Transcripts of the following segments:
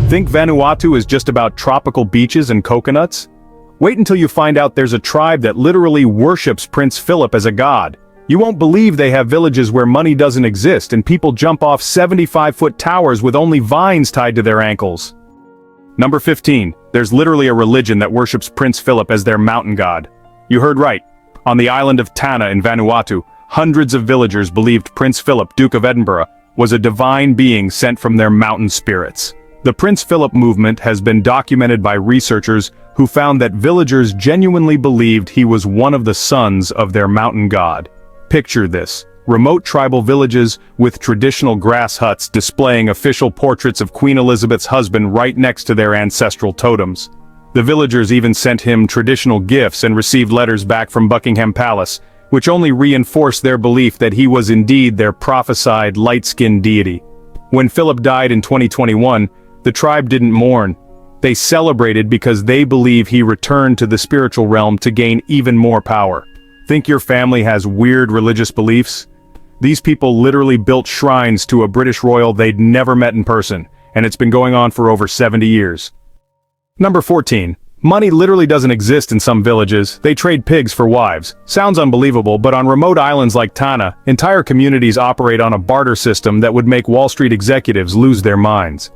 Think Vanuatu is just about tropical beaches and coconuts? Wait until you find out there's a tribe that literally worships Prince Philip as a god. You won't believe they have villages where money doesn't exist and people jump off 75-foot towers with only vines tied to their ankles. Number 15. There's literally a religion that worships Prince Philip as their mountain god. You heard right. On the island of Tanna in Vanuatu, hundreds of villagers believed Prince Philip, Duke of Edinburgh, was a divine being sent from their mountain spirits. The Prince Philip movement has been documented by researchers who found that villagers genuinely believed he was one of the sons of their mountain god. Picture this: remote tribal villages with traditional grass huts displaying official portraits of Queen Elizabeth's husband right next to their ancestral totems. The villagers even sent him traditional gifts and received letters back from Buckingham Palace, which only reinforced their belief that he was indeed their prophesied light-skinned deity. When Philip died in 2021, the tribe didn't mourn. They celebrated because they believe he returned to the spiritual realm to gain even more power. Think your family has weird religious beliefs? These people literally built shrines to a British royal they'd never met in person, and it's been going on for over 70 years. Number 14. Money literally doesn't exist in some villages. They trade pigs for wives. Sounds unbelievable, but on remote islands like Tanna, entire communities operate on a barter system that would make Wall Street executives lose their minds.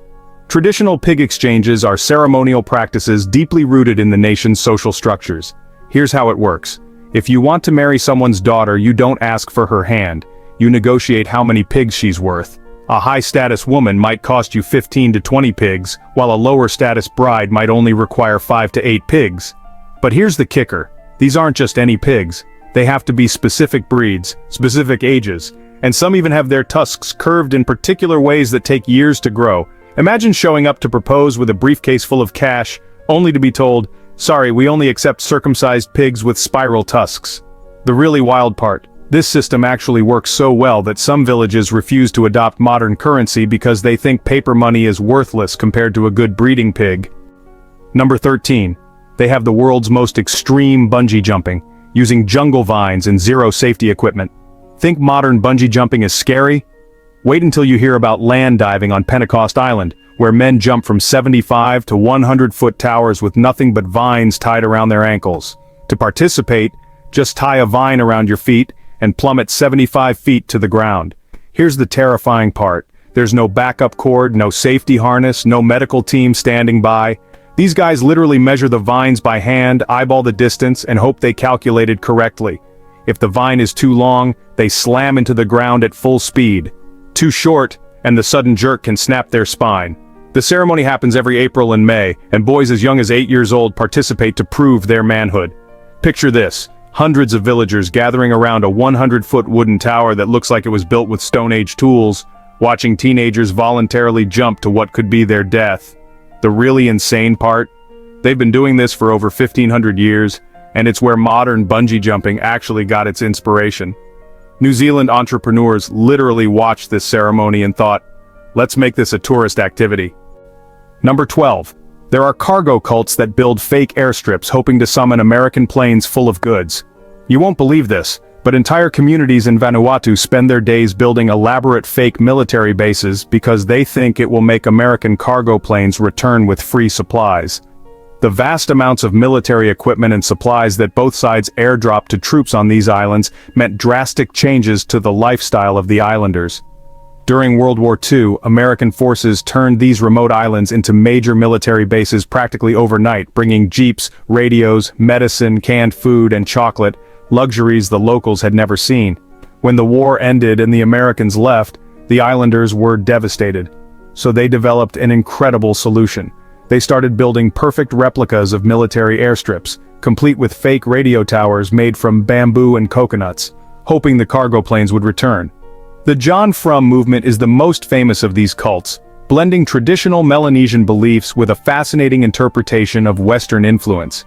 Traditional pig exchanges are ceremonial practices deeply rooted in the nation's social structures. Here's how it works. If you want to marry someone's daughter, you don't ask for her hand. You negotiate how many pigs she's worth. A high-status woman might cost you 15 to 20 pigs, while a lower-status bride might only require 5 to 8 pigs. But here's the kicker. These aren't just any pigs. They have to be specific breeds, specific ages, and some even have their tusks curved in particular ways that take years to grow. Imagine showing up to propose with a briefcase full of cash, only to be told, "Sorry, we only accept circumcised pigs with spiral tusks." The really wild part: this system actually works so well that some villages refuse to adopt modern currency because they think paper money is worthless compared to a good breeding pig. Number 13. They have the world's most extreme bungee jumping, using jungle vines and zero safety equipment. Think modern bungee jumping is scary? Wait until you hear about land diving on Pentecost Island, where men jump from 75 to 100-foot towers with nothing but vines tied around their ankles. To participate, just tie a vine around your feet and plummet 75 feet to the ground. Here's the terrifying part. There's no backup cord, no safety harness, no medical team standing by. These guys literally measure the vines by hand, eyeball the distance, and hope they calculated correctly. If the vine is too long, they slam into the ground at full speed. Too short, and the sudden jerk can snap their spine. The ceremony happens every April and May, and boys as young as 8 years old participate to prove their manhood. Picture this. Hundreds of villagers gathering around a 100-foot wooden tower that looks like it was built with Stone Age tools, watching teenagers voluntarily jump to what could be their death. The really insane part? They've been doing this for over 1,500 years, and it's where modern bungee jumping actually got its inspiration. New Zealand entrepreneurs literally watched this ceremony and thought, let's make this a tourist activity. Number 12. There are cargo cults that build fake airstrips hoping to summon American planes full of goods. You won't believe this, but entire communities in Vanuatu spend their days building elaborate fake military bases because they think it will make American cargo planes return with free supplies. The vast amounts of military equipment and supplies that both sides airdropped to troops on these islands meant drastic changes to the lifestyle of the islanders. During World War II, American forces turned these remote islands into major military bases practically overnight, bringing jeeps, radios, medicine, canned food, and chocolate, luxuries the locals had never seen. When the war ended and the Americans left, the islanders were devastated. So they developed an incredible solution. They started building perfect replicas of military airstrips, complete with fake radio towers made from bamboo and coconuts, hoping the cargo planes would return. The John Frum movement is the most famous of these cults, blending traditional Melanesian beliefs with a fascinating interpretation of Western influence.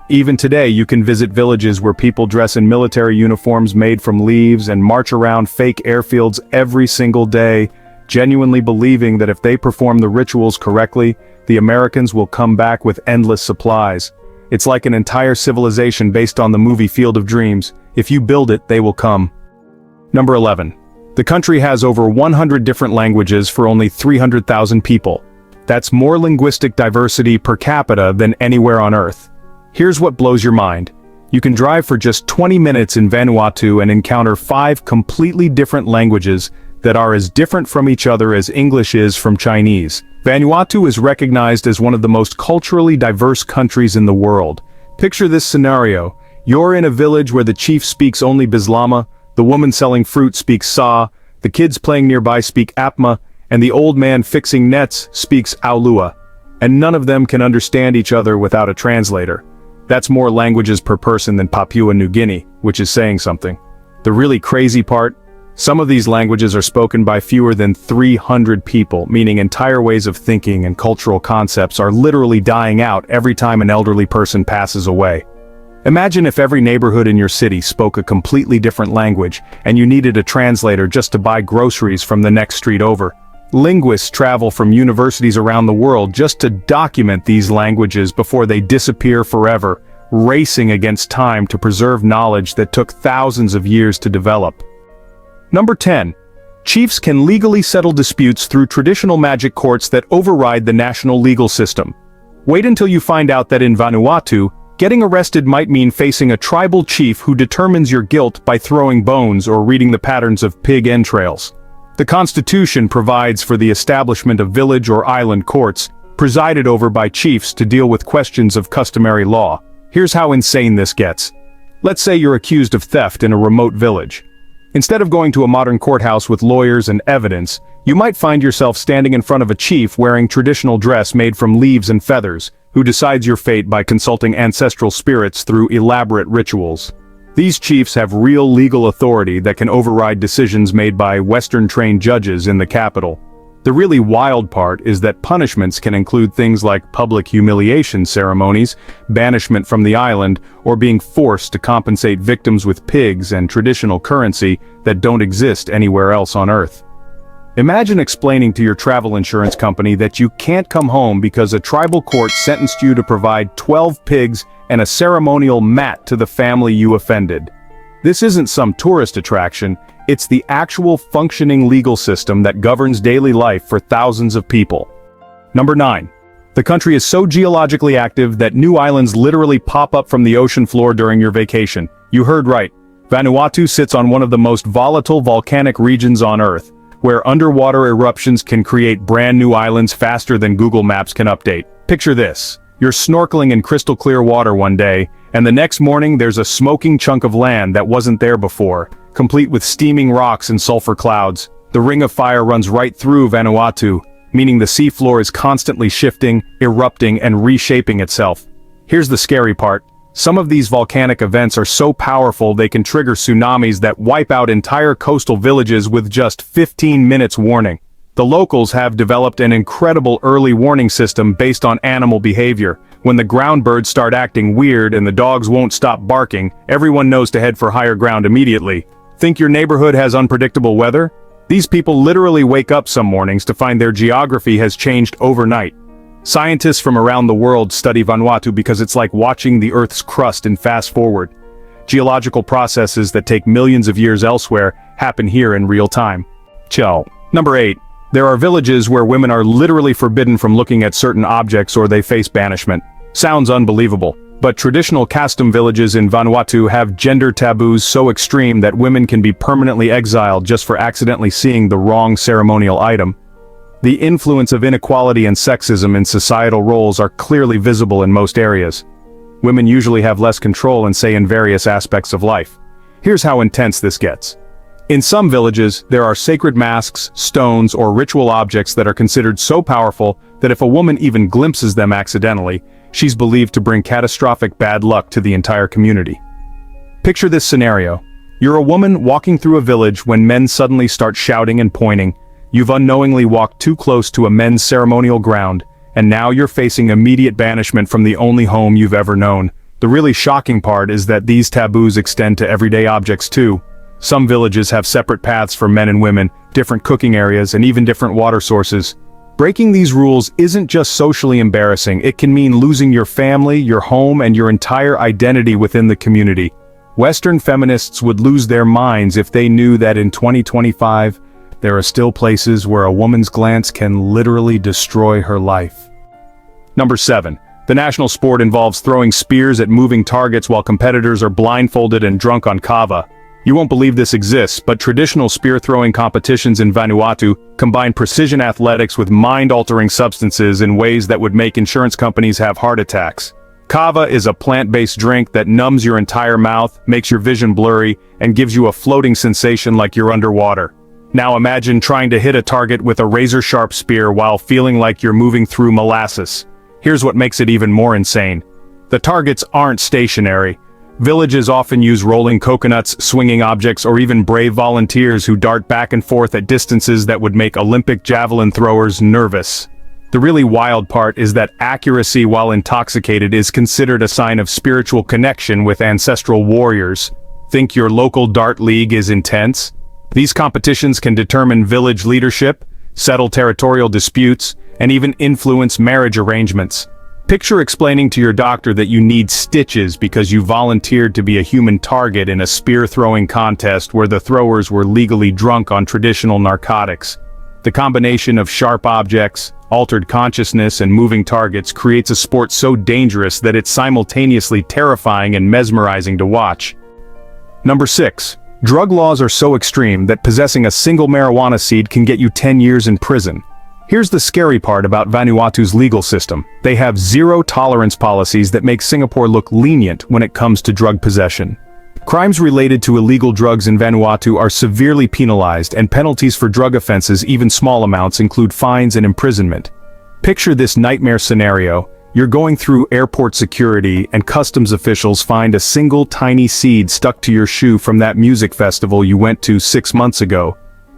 Even today you can visit villages where people dress in military uniforms made from leaves and march around fake airfields every single day, genuinely believing that if they perform the rituals correctly, the Americans will come back with endless supplies. It's like an entire civilization based on the movie Field of Dreams. If you build it, they will come. Number 11. The country has over 100 different languages for only 300,000 people. That's more linguistic diversity per capita than anywhere on Earth. Here's what blows your mind. You can drive for just 20 minutes in Vanuatu and encounter 5 completely different languages that are as different from each other as English is from Chinese. Vanuatu is recognized as one of the most culturally diverse countries in the world. Picture this scenario. You're in a village where the chief speaks only Bislama, the woman selling fruit speaks Sa, the kids playing nearby speak Apma, and the old man fixing nets speaks Aulua. And none of them can understand each other without a translator. That's more languages per person than Papua New Guinea, which is saying something. The really crazy part? Some of these languages are spoken by fewer than 300 people, meaning entire ways of thinking and cultural concepts are literally dying out every time an elderly person passes away. Imagine if every neighborhood in your city spoke a completely different language, and you needed a translator just to buy groceries from the next street over. Linguists travel from universities around the world just to document these languages before they disappear forever, racing against time to preserve knowledge that took thousands of years to develop. Number 10. Chiefs can legally settle disputes through traditional magic courts that override the national legal system. Wait until you find out that in Vanuatu, getting arrested might mean facing a tribal chief who determines your guilt by throwing bones or reading the patterns of pig entrails. The Constitution provides for the establishment of village or island courts, presided over by chiefs to deal with questions of customary law. Here's how insane this gets. Let's say you're accused of theft in a remote village. Instead of going to a modern courthouse with lawyers and evidence, you might find yourself standing in front of a chief wearing traditional dress made from leaves and feathers, who decides your fate by consulting ancestral spirits through elaborate rituals. These chiefs have real legal authority that can override decisions made by Western-trained judges in the capital. The really wild part is that punishments can include things like public humiliation ceremonies, banishment from the island, or being forced to compensate victims with pigs and traditional currency that don't exist anywhere else on Earth. Imagine explaining to your travel insurance company that you can't come home because a tribal court sentenced you to provide 12 pigs and a ceremonial mat to the family you offended. This isn't some tourist attraction, it's the actual functioning legal system that governs daily life for thousands of people. Number 9. The country is so geologically active that new islands literally pop up from the ocean floor during your vacation. You heard right. Vanuatu sits on one of the most volatile volcanic regions on Earth, where underwater eruptions can create brand new islands faster than Google Maps can update. Picture this. You're snorkeling in crystal clear water one day, and the next morning there's a smoking chunk of land that wasn't there before, complete with steaming rocks and sulfur clouds. The ring of fire runs right through Vanuatu, meaning the seafloor is constantly shifting, erupting, and reshaping itself. Here's the scary part. Some of these volcanic events are so powerful they can trigger tsunamis that wipe out entire coastal villages with just 15 minutes warning. The locals have developed an incredible early warning system based on animal behavior. When the ground birds start acting weird and the dogs won't stop barking, everyone knows to head for higher ground immediately. Think your neighborhood has unpredictable weather? These people literally wake up some mornings to find their geography has changed overnight. Scientists from around the world study Vanuatu because it's like watching the Earth's crust in fast forward. Geological processes that take millions of years elsewhere happen here in real time. Ciao. Number 8. There are villages where women are literally forbidden from looking at certain objects or they face banishment. Sounds unbelievable, but traditional custom villages in Vanuatu have gender taboos so extreme that women can be permanently exiled just for accidentally seeing the wrong ceremonial item. The influence of inequality and sexism in societal roles are clearly visible in most areas. Women usually have less control and say in various aspects of life. Here's how intense this gets. In some villages, there are sacred masks, stones, or ritual objects that are considered so powerful that if a woman even glimpses them accidentally, she's believed to bring catastrophic bad luck to the entire community. Picture this scenario. You're a woman walking through a village when men suddenly start shouting and pointing. You've unknowingly walked too close to a men's ceremonial ground, and now you're facing immediate banishment from the only home you've ever known. The really shocking part is that these taboos extend to everyday objects too. Some villages have separate paths for men and women, different cooking areas, and even different water sources. Breaking these rules isn't just socially embarrassing, it can mean losing your family, your home, and your entire identity within the community. Western feminists would lose their minds if they knew that in 2025, there are still places where a woman's glance can literally destroy her life. Number 7. The national sport involves throwing spears at moving targets while competitors are blindfolded and drunk on kava. You won't believe this exists, but traditional spear-throwing competitions in Vanuatu combine precision athletics with mind-altering substances in ways that would make insurance companies have heart attacks. Kava is a plant-based drink that numbs your entire mouth, makes your vision blurry, and gives you a floating sensation like you're underwater. Now imagine trying to hit a target with a razor-sharp spear while feeling like you're moving through molasses. Here's what makes it even more insane. The targets aren't stationary. Villages often use rolling coconuts, swinging objects, or even brave volunteers who dart back and forth at distances that would make Olympic javelin throwers nervous. The really wild part is that accuracy while intoxicated is considered a sign of spiritual connection with ancestral warriors. Think your local dart league is intense? These competitions can determine village leadership, settle territorial disputes, and even influence marriage arrangements. Picture explaining to your doctor that you need stitches because you volunteered to be a human target in a spear-throwing contest where the throwers were legally drunk on traditional narcotics. The combination of sharp objects, altered consciousness, and moving targets creates a sport so dangerous that it's simultaneously terrifying and mesmerizing to watch. Number 6. Drug laws are so extreme that possessing a single marijuana seed can get you 10 years in prison. Here's the scary part about Vanuatu's legal system. They have zero-tolerance policies that make Singapore look lenient when it comes to drug possession. Crimes related to illegal drugs in Vanuatu are severely penalized, and penalties for drug offenses, even small amounts, include fines and imprisonment. Picture this nightmare scenario. You're going through airport security and customs officials find a single tiny seed stuck to your shoe from that music festival you went to 6 months ago.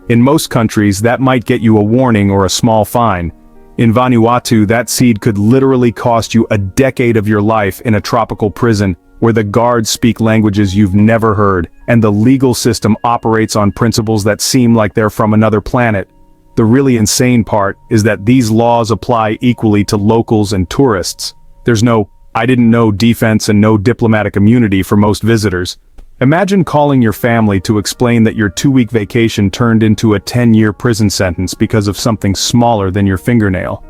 In most countries, that might get you a warning or a small fine. In Vanuatu, that seed could literally cost you a decade of your life in a tropical prison, where the guards speak languages you've never heard, and the legal system operates on principles that seem like they're from another planet. The really insane part is that these laws apply equally to locals and tourists. There's no "I didn't know" defense and no diplomatic immunity for most visitors. Imagine calling your family to explain that your 2-week vacation turned into a 10-year prison sentence because of something smaller than your fingernail.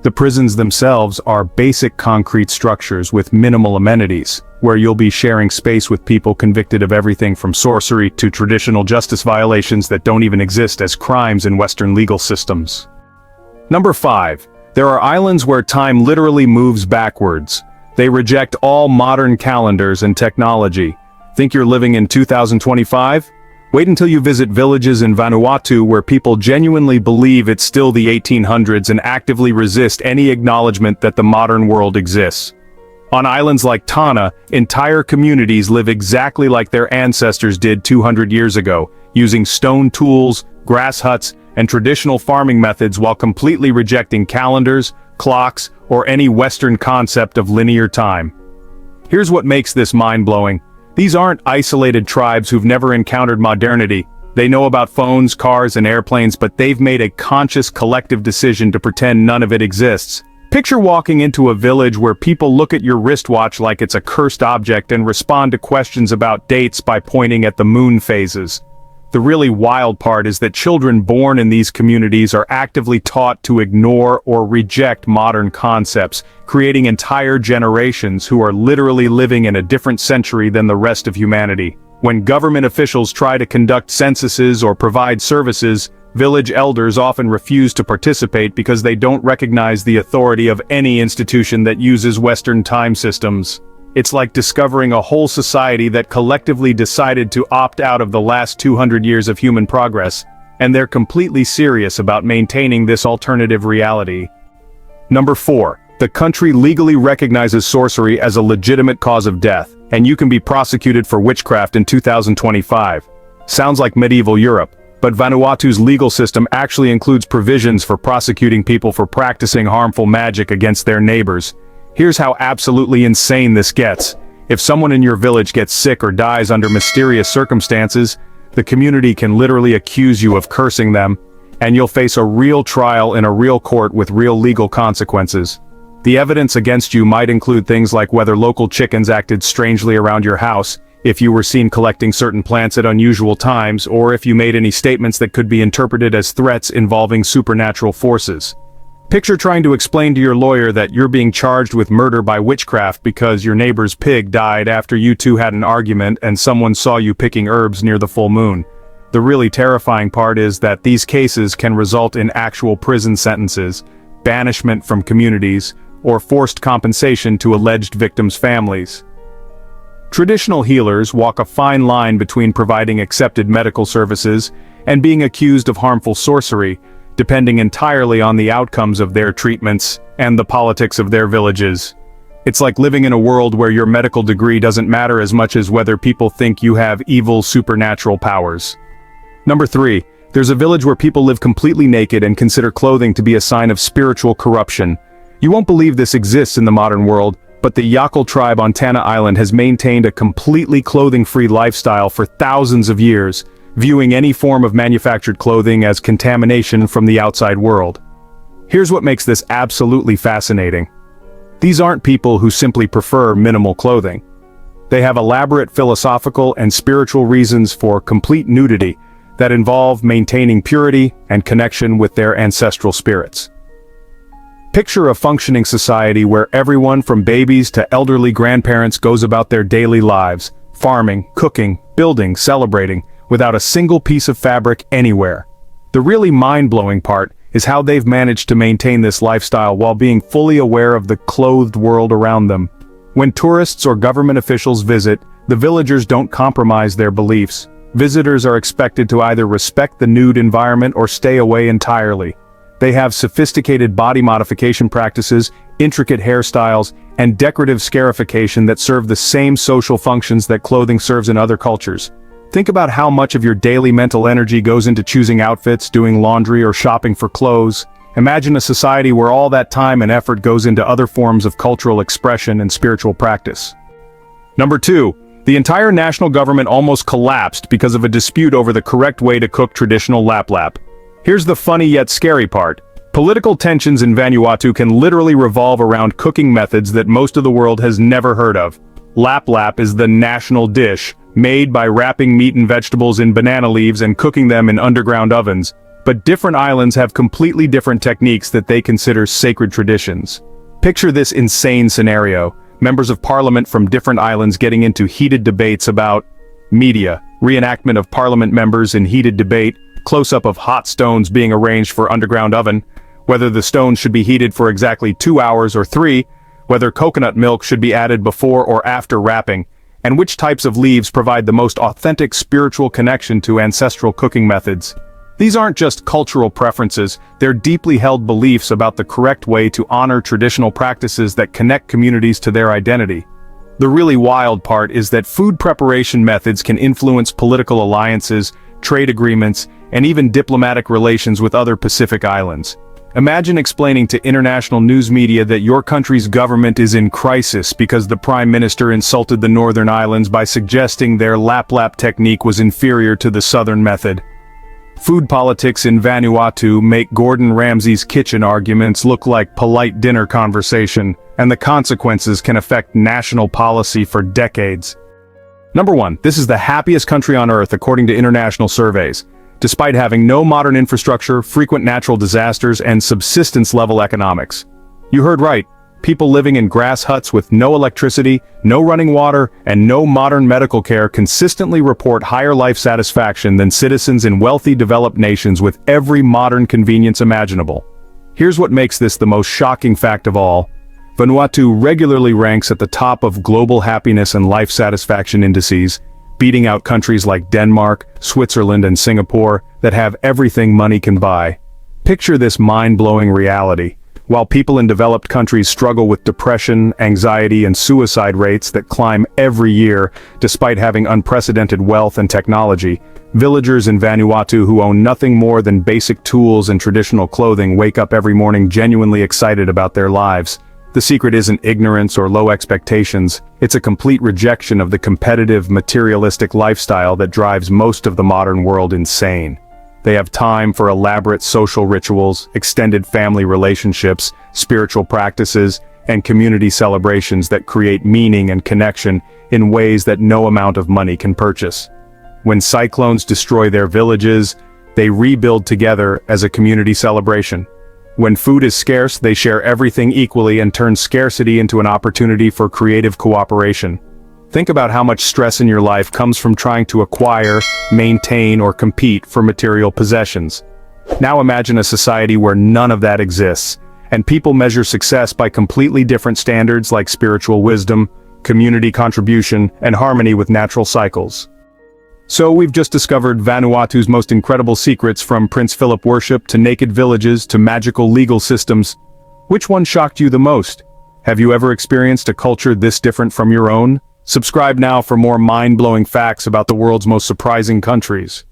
The prisons themselves are basic concrete structures with minimal amenities, where you'll be sharing space with people convicted of everything from sorcery to traditional justice violations that don't even exist as crimes in Western legal systems. Number 5. There are islands where time literally moves backwards. They reject all modern calendars and technology. Think you're living in 2025? Wait until you visit villages in Vanuatu where people genuinely believe it's still the 1800s and actively resist any acknowledgement that the modern world exists. On islands like Tanna, entire communities live exactly like their ancestors did 200 years ago, using stone tools, grass huts, and traditional farming methods while completely rejecting calendars, clocks, or any Western concept of linear time. Here's what makes this mind-blowing. These aren't isolated tribes who've never encountered modernity. They know about phones, cars, and airplanes, but they've made a conscious collective decision to pretend none of it exists. Picture walking into a village where people look at your wristwatch like it's a cursed object and respond to questions about dates by pointing at the moon phases. The really wild part is that children born in these communities are actively taught to ignore or reject modern concepts, creating entire generations who are literally living in a different century than the rest of humanity. When government officials try to conduct censuses or provide services, village elders often refuse to participate because they don't recognize the authority of any institution that uses Western time systems. It's like discovering a whole society that collectively decided to opt out of the last 200 years of human progress, and they're completely serious about maintaining this alternative reality. Number 4. The country legally recognizes sorcery as a legitimate cause of death, and you can be prosecuted for witchcraft in 2025. Sounds like medieval Europe, but Vanuatu's legal system actually includes provisions for prosecuting people for practicing harmful magic against their neighbors. Here's how absolutely insane this gets. If someone in your village gets sick or dies under mysterious circumstances, the community can literally accuse you of cursing them, and you'll face a real trial in a real court with real legal consequences. The evidence against you might include things like whether local chickens acted strangely around your house, if you were seen collecting certain plants at unusual times, or if you made any statements that could be interpreted as threats involving supernatural forces. Picture trying to explain to your lawyer that you're being charged with murder by witchcraft because your neighbor's pig died after you two had an argument and someone saw you picking herbs near the full moon. The really terrifying part is that these cases can result in actual prison sentences, banishment from communities, or forced compensation to alleged victims' families. Traditional healers walk a fine line between providing accepted medical services and being accused of harmful sorcery, depending entirely on the outcomes of their treatments and the politics of their villages. It's like living in a world where your medical degree doesn't matter as much as whether people think you have evil supernatural powers. Number 3. There's a village where people live completely naked and consider clothing to be a sign of spiritual corruption. You won't believe this exists in the modern world, but the Yakal tribe on Tanna Island has maintained a completely clothing-free lifestyle for thousands of years, viewing any form of manufactured clothing as contamination from the outside world. Here's what makes this absolutely fascinating. These aren't people who simply prefer minimal clothing. They have elaborate philosophical and spiritual reasons for complete nudity that involve maintaining purity and connection with their ancestral spirits. Picture a functioning society where everyone from babies to elderly grandparents goes about their daily lives, farming, cooking, building, celebrating, without a single piece of fabric anywhere. The really mind-blowing part is how they've managed to maintain this lifestyle while being fully aware of the clothed world around them. When tourists or government officials visit, the villagers don't compromise their beliefs. Visitors are expected to either respect the nude environment or stay away entirely. They have sophisticated body modification practices, intricate hairstyles, and decorative scarification that serve the same social functions that clothing serves in other cultures. Think about how much of your daily mental energy goes into choosing outfits, doing laundry, or shopping for clothes. Imagine a society where all that time and effort goes into other forms of cultural expression and spiritual practice. Number 2. The entire national government almost collapsed because of a dispute over the correct way to cook traditional lap-lap. Here's the funny yet scary part. Political tensions in Vanuatu can literally revolve around cooking methods that most of the world has never heard of. Lap-lap is the national dish, made by wrapping meat and vegetables in banana leaves and cooking them in underground ovens, but different islands have completely different techniques that they consider sacred traditions. Picture this insane scenario: members of parliament from different islands getting into heated debates about media, reenactment of parliament members in heated debate, close-up of hot stones being arranged for underground oven, whether the stones should be heated for exactly 2 hours or 3, whether coconut milk should be added before or after wrapping, and which types of leaves provide the most authentic spiritual connection to ancestral cooking methods. These aren't just cultural preferences, they're deeply held beliefs about the correct way to honor traditional practices that connect communities to their identity. The really wild part is that food preparation methods can influence political alliances, trade agreements, and even diplomatic relations with other Pacific islands. Imagine explaining to international news media that your country's government is in crisis because the Prime Minister insulted the Northern Islands by suggesting their lap-lap technique was inferior to the Southern method. Food politics in Vanuatu make Gordon Ramsay's kitchen arguments look like polite dinner conversation, and the consequences can affect national policy for decades. Number 1. This is the happiest country on Earth according to international surveys. Despite having no modern infrastructure, frequent natural disasters, and subsistence-level economics. You heard right, people living in grass huts with no electricity, no running water, and no modern medical care consistently report higher life satisfaction than citizens in wealthy developed nations with every modern convenience imaginable. Here's what makes this the most shocking fact of all. Vanuatu regularly ranks at the top of global happiness and life satisfaction indices, beating out countries like Denmark, Switzerland, and Singapore that have everything money can buy. Picture this mind-blowing reality. While people in developed countries struggle with depression, anxiety, and suicide rates that climb every year, despite having unprecedented wealth and technology, villagers in Vanuatu who own nothing more than basic tools and traditional clothing wake up every morning genuinely excited about their lives. The secret isn't ignorance or low expectations, it's a complete rejection of the competitive, materialistic lifestyle that drives most of the modern world insane. They have time for elaborate social rituals, extended family relationships, spiritual practices, and community celebrations that create meaning and connection in ways that no amount of money can purchase. When cyclones destroy their villages, they rebuild together as a community celebration. When food is scarce, they share everything equally and turn scarcity into an opportunity for creative cooperation. Think about how much stress in your life comes from trying to acquire, maintain, or compete for material possessions. Now imagine a society where none of that exists, and people measure success by completely different standards like spiritual wisdom, community contribution, and harmony with natural cycles. So we've just discovered Vanuatu's most incredible secrets, from Prince Philip worship to naked villages to magical legal systems. Which one shocked you the most? Have you ever experienced a culture this different from your own? Subscribe now for more mind-blowing facts about the world's most surprising countries.